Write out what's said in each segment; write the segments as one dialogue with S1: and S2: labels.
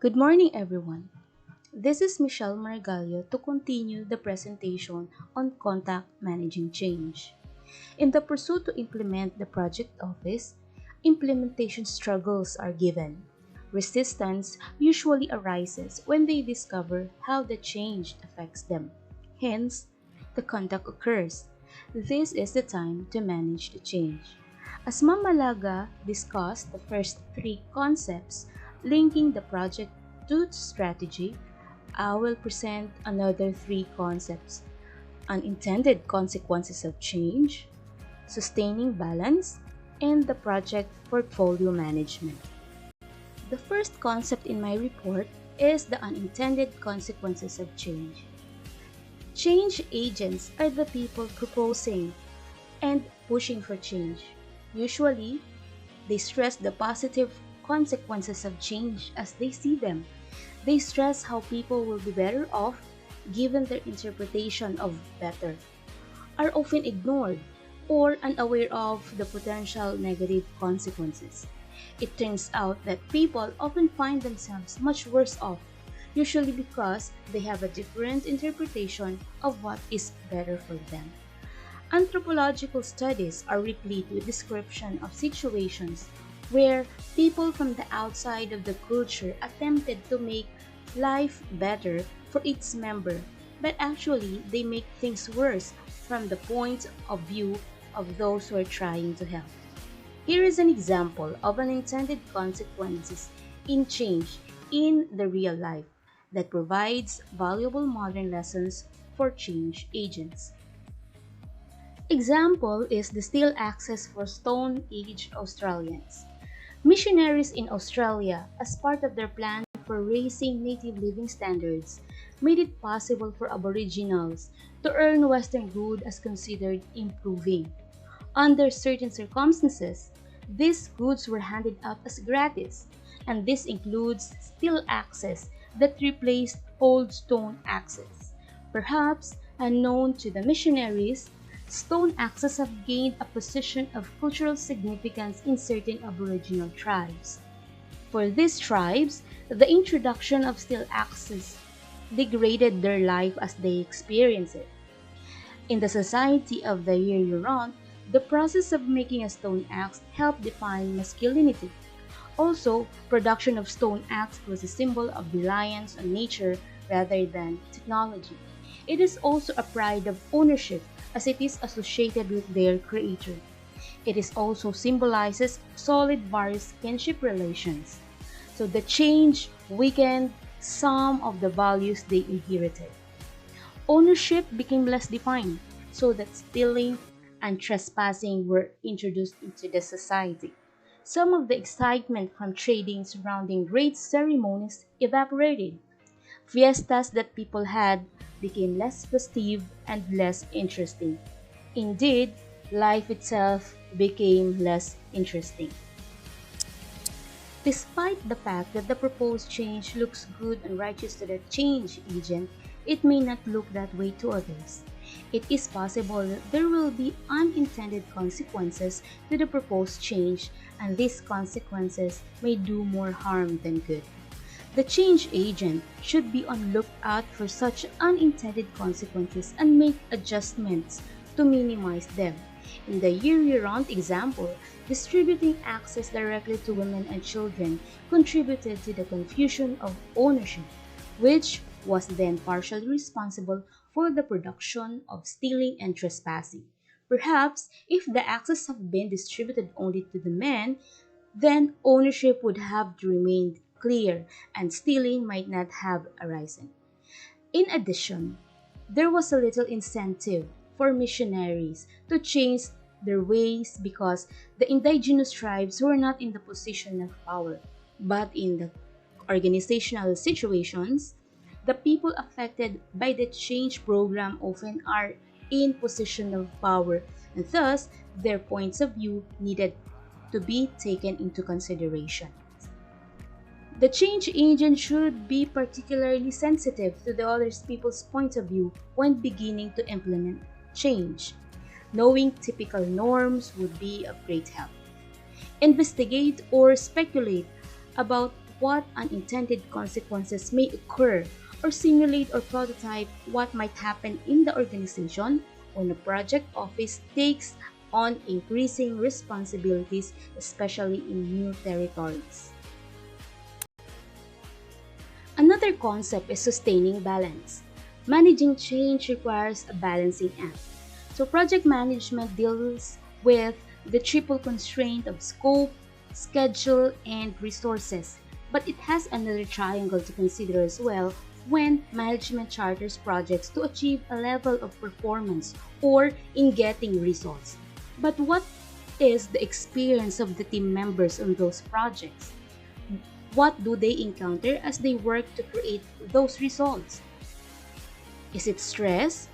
S1: Good morning, everyone. This is Michelle Margallo to continue the presentation on contact managing change. In the pursuit to implement the project office, implementation struggles are given. Resistance usually arises when they discover how the change affects them. Hence, the contact occurs. This is the time to manage the change. As Mamalaga discussed the first three concepts linking the project to strategy, I will present another three concepts: unintended consequences of change, sustaining balance, and the project portfolio management. The first concept in my report is the unintended consequences of change. Change agents are the people proposing and pushing for change. Usually, they stress the positive consequences of change as they see them. They stress how people will be better off given their interpretation of better, are often ignored or unaware of the potential negative consequences. It turns out that people often find themselves much worse off, usually because they have a different interpretation of what is better for them. Anthropological studies are replete with description of situations where people from the outside of the culture attempted to make life better for its member, but actually they make things worse from the point of view of those who are trying to help. Here is an example of unintended consequences in change in the real life that provides valuable modern lessons for change agents. Example is the still access for Stone Age Australians. Missionaries in Australia, as part of their plan for raising native living standards, made it possible for Aboriginals to earn Western good as considered improving. Under certain circumstances, these goods were handed out as gratis, and this includes steel axes that replaced old stone axes. Perhaps unknown to the missionaries, stone axes have gained a position of cultural significance in certain Aboriginal tribes. For these tribes, the introduction of steel axes degraded their life as they experience it. In the society of the year-round, the process of making a stone axe helped define masculinity. Also, production of stone axe was a symbol of reliance on nature rather than technology. It is also a pride of ownership as it is associated with their creator. It is also symbolizes solid various kinship relations. So the change weakened some of the values they inherited. Ownership became less defined, so that stealing and trespassing were introduced into the society. Some of the excitement from trading surrounding great ceremonies evaporated. Fiestas that people had became less festive and less interesting. Indeed, life itself became less interesting. Despite the fact that the proposed change looks good and righteous to the change agent, it may not look that way to others. It is possible that there will be unintended consequences to the proposed change, and these consequences may do more harm than good. The change agent should be on lookout for such unintended consequences and make adjustments to minimize them. In the year-round example, distributing access directly to women and children contributed to the confusion of ownership, which was then partially responsible for the production of stealing and trespassing. Perhaps if the access had been distributed only to the men, then ownership would have remained clear and stealing might not have arisen. In addition, there was a little incentive for missionaries to change their ways because the indigenous tribes were not in the position of power, but in the organizational situations, the people affected by the change program often are in position of power, and thus their points of view needed to be taken into consideration. The change agent should be particularly sensitive to the other people's point of view when beginning to implement change. Knowing typical norms would be of great help. Investigate or speculate about what unintended consequences may occur or simulate or prototype what might happen in the organization when a project office takes on increasing responsibilities, especially in new territories. Another concept is sustaining balance. Managing change requires a balancing act. So project management deals with the triple constraint of scope, schedule, and resources. But it has another triangle to consider as well when management charters projects to achieve a level of performance or in getting results. But what is the experience of the team members on those projects? What do they encounter as they work to create those results? Is it stress?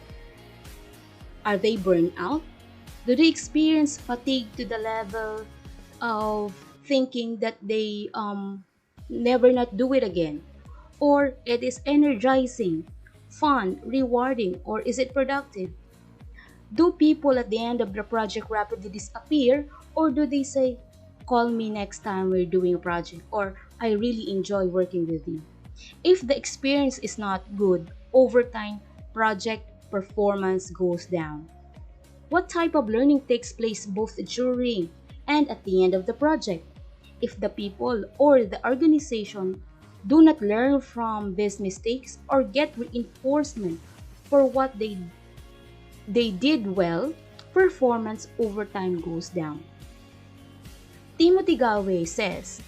S1: Are they burned out? Do they experience fatigue to the level of thinking that they never not do it again? Or it is energizing, fun, rewarding, or is it productive? Do people at the end of the project rapidly disappear, or do they say, call me next time we're doing a project, or I really enjoy working with you? If the experience is not good, over time, project performance goes down. What type of learning takes place both during and at the end of the project? If the people or the organization do not learn from these mistakes or get reinforcement for what they did well, performance over time goes down. Timothy Galway says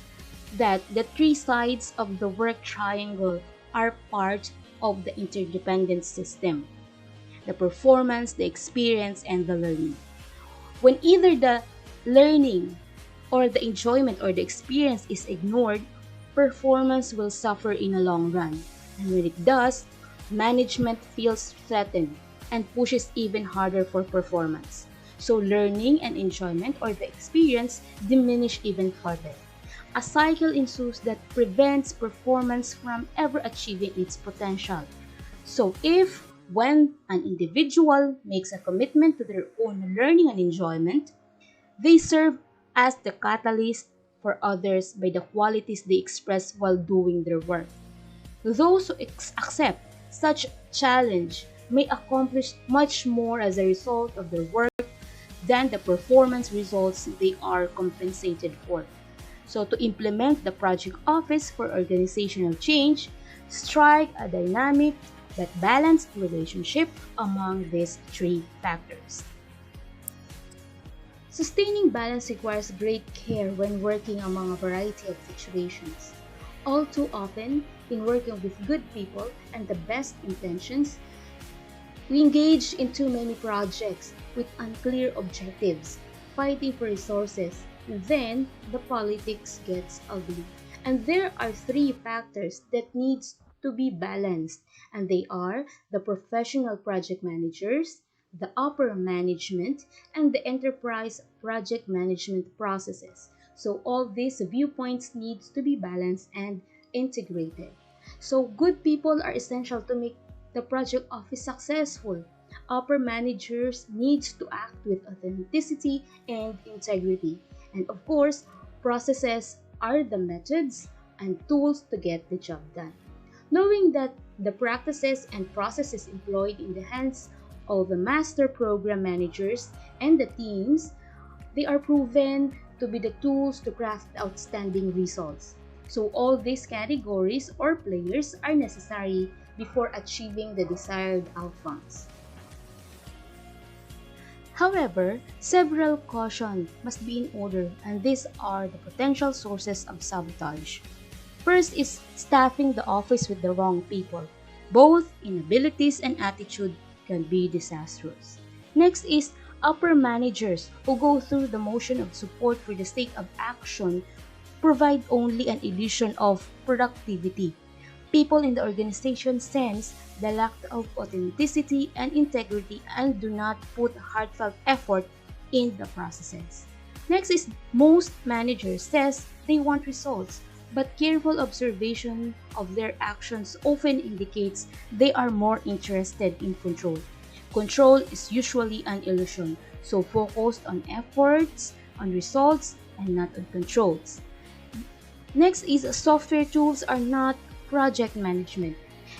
S1: that the three sides of the work triangle are part of the interdependent system: the performance, the experience, and the learning. When either the learning or the enjoyment or the experience is ignored, performance will suffer in a long run. And when it does, management feels threatened and pushes even harder for performance. So learning and enjoyment or the experience diminish even further. A cycle ensues that prevents performance from ever achieving its potential. So if when an individual makes a commitment to their own learning and enjoyment, they serve as the catalyst for others by the qualities they express while doing their work. Those who accept such challenge may accomplish much more as a result of their work than the performance results they are compensated for. So to implement the project office for organizational change, strike a dynamic but balanced relationship among these three factors. Sustaining balance requires great care when working among a variety of situations. All too often, in working with good people and the best intentions, we engage in too many projects with unclear objectives, fighting for resources. Then the politics gets ugly. And there are three factors that needs to be balanced, and they are the professional project managers, the upper management, and the enterprise project management processes. So all these viewpoints needs to be balanced and integrated. So good people are essential to make the project office successful. Upper managers needs to act with authenticity and integrity. And of course, processes are the methods and tools to get the job done. Knowing that the practices and processes employed in the hands of the master program managers and the teams, they are proven to be the tools to craft outstanding results. So all these categories or players are necessary before achieving the desired outcomes. However, several cautions must be in order, and these are the potential sources of sabotage. First is staffing the office with the wrong people. Both inabilities and attitude can be disastrous. Next is upper managers who go through the motion of support for the sake of action, provide only an illusion of productivity. People in the organization sense the lack of authenticity and integrity and do not put heartfelt effort in the processes. Next is most managers says they want results, but careful observation of their actions often indicates they are more interested in control. Control is usually an illusion, so focused on efforts, on results, and not on controls. Next is software tools are not project management.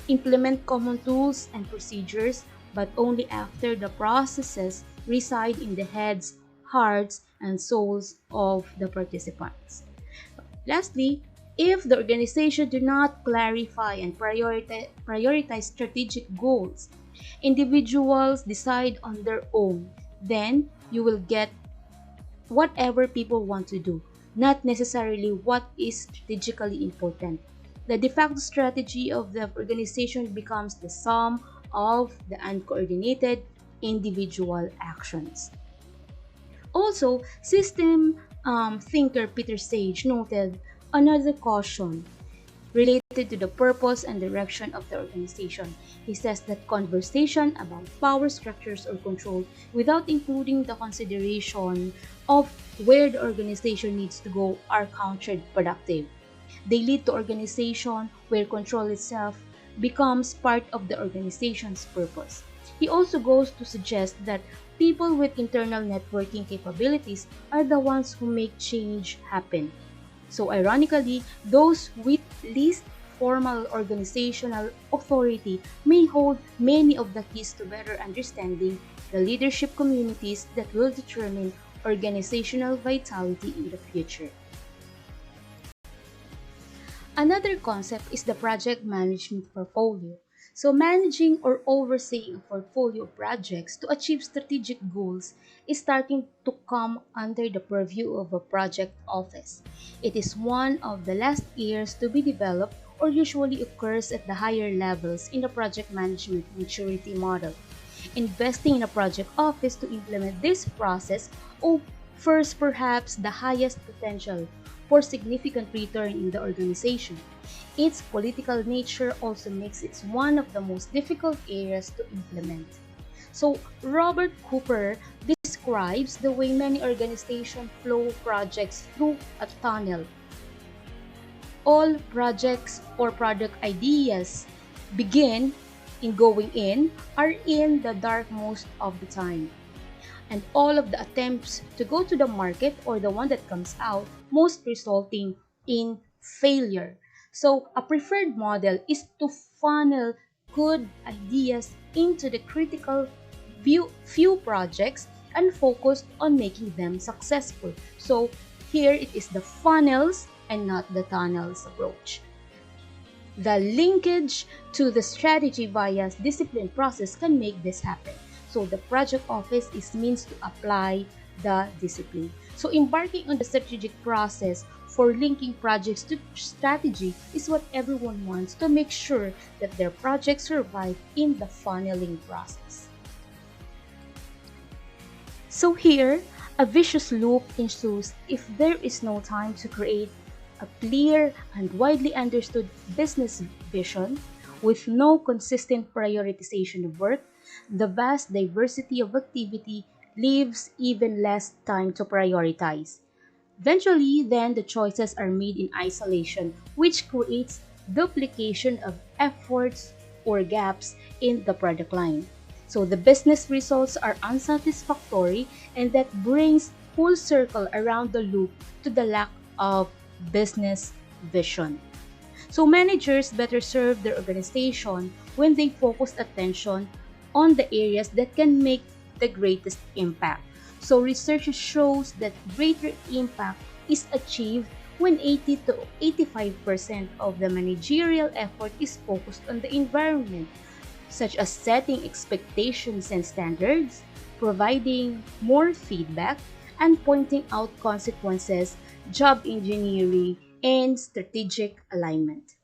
S1: Implement common tools and procedures, but only after the processes reside in the heads, hearts, and souls of the participants. Lastly, if the organization do not clarify and prioritize strategic goals, individuals decide on their own, then you will get whatever people want to do, not necessarily what is strategically important. The de facto strategy of the organization becomes the sum of the uncoordinated individual actions. Also, system thinker Peter Sage noted another caution related to the purpose and direction of the organization. He says that conversation about power structures or control without including the consideration of where the organization needs to go are counterproductive. They lead to organization where control itself becomes part of the organization's purpose. He also goes to suggest that people with internal networking capabilities are the ones who make change happen. So ironically, those with least formal organizational authority may hold many of the keys to better understanding the leadership communities that will determine organizational vitality in the future. Another concept is the project management portfolio. So, managing or overseeing a portfolio of projects to achieve strategic goals is starting to come under the purview of a project office. It is one of the last areas to be developed or usually occurs at the higher levels in the project management maturity model. Investing in a project office to implement this process offers perhaps the highest potential for significant return in the organization. Its political nature also makes it one of the most difficult areas to implement. So, Robert Cooper describes the way many organizations flow projects through a tunnel. All projects or product ideas begin in going in are in the dark most of the time. And all of the attempts to go to the market or the one that comes out most resulting in failure. So a preferred model is to funnel good ideas into the critical few projects and focus on making them successful. So here it is the funnels and not the tunnels approach. The linkage to the strategy via discipline process can make this happen. So the project office is means to apply the discipline. So embarking on the strategic process for linking projects to strategy is what everyone wants to make sure that their projects survive in the funneling process. So here, a vicious loop ensues if there is no time to create a clear and widely understood business vision with no consistent prioritization of work. The vast diversity of activity leaves even less time to prioritize. Eventually, then the choices are made in isolation, which creates duplication of efforts or gaps in the product line. So the business results are unsatisfactory, and that brings full circle around the loop to the lack of business vision. So managers better serve their organization when they focus attention on the areas that can make the greatest impact. So research shows that greater impact is achieved when 80 to 85% of the managerial effort is focused on the environment, such as setting expectations and standards, providing more feedback, and pointing out consequences, job engineering, and strategic alignment.